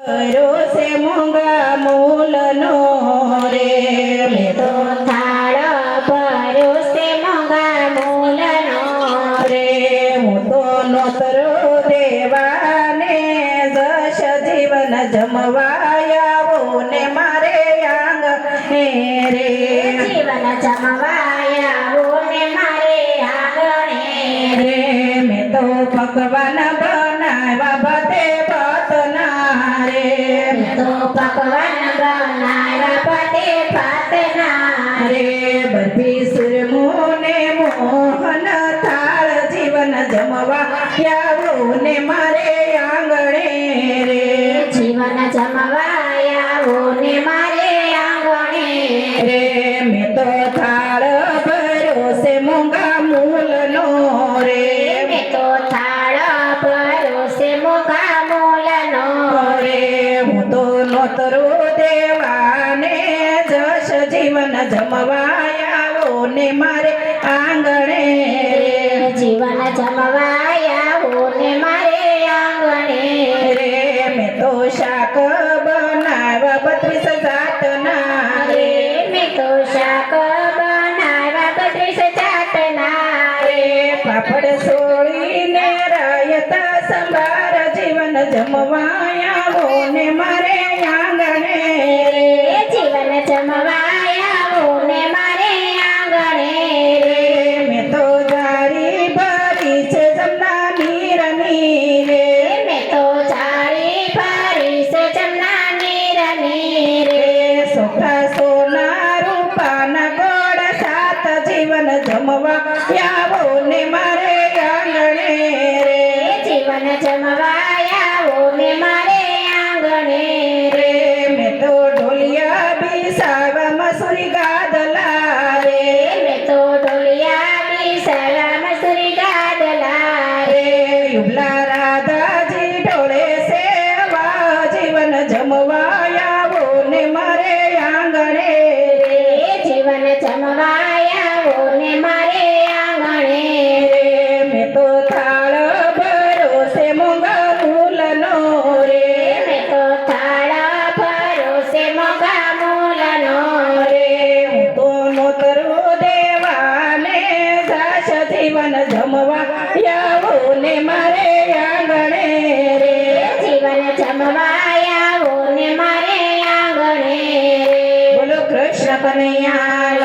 રોસે મૂંગા મૂલનો રે મેં તો થાળ ભર્યો છે મોંઘા મૂલનો રે હું તો નોતરો દેવાને દશ જીવન જમવાયાવો ને મારે આંગણે રે જીવન જમવાયાવો ને મારે આંગણે રે મેં તો પકવાન બનાવ્યા બધે ભાતના રે તો પકવાન બનાવ્યા પતે ભાતના રે બધી સુરમુને મોહન થાળ જીવન જમવા આવો ને મારે આંગણે રે જીવન જમવાયાવો ને મારે આંગણે રે મેં તો થાળ ભર્યો છે મૂંગા મૂલનો રે મેં તો થાળ ભર્યો છે મોંઘા મૂલનો રે હું તો નોતરો દેવાને જશ જીવન જમવાયાવો ને મારે આંગણે રે જીવન જમવાયાવો ને મારે આંગણે રે મેં તો શાક બનાવ્યા 32 જાતના રે મેં તો શાક બનાવ્યા 32 જાતના રે પાપડ સોળીને રાયતા સંભાર જીવન જમવાયાવો ને મારે આંગણે રે જીવન જમવાયાવો ને મારે આંગણે રે મેં તો જારી ભરી છે જમના નીરની રે મેં તો જાળી ભરી છે જમના નીરની રે સોખા સોના રૂપાના ગોળ સાત જીવન જમવા આવો ને મારે આંગણે રે જીવન જમવાયાવો ને મારે આંગણે રે મેં તો ઢોલિયા બીસાવા મસૂરી ગાદલા રે મેં તો ઢોલિયા બીસાવા મસૂરી ગાદલા રે યુબલા રાધાજી ઢોળે સેવા જીવન જમવા આવો ને મારે આંગણે રે જીવન જમવાયાવો ને મારે આંગણે રે મેં તો થાળ ભર્યો છે મૂંગા મૂલનો રે મેં તો થાળ ભર્યો છે મોંઘા મૂલનો રે હું તો નોતરો દેવાને દાસ જીવન જમવા આવો ને મારે આંગણે રે જીવન જમવાયાવો ને મારે આંગણે બોલો કૃષ્ણ કનૈયા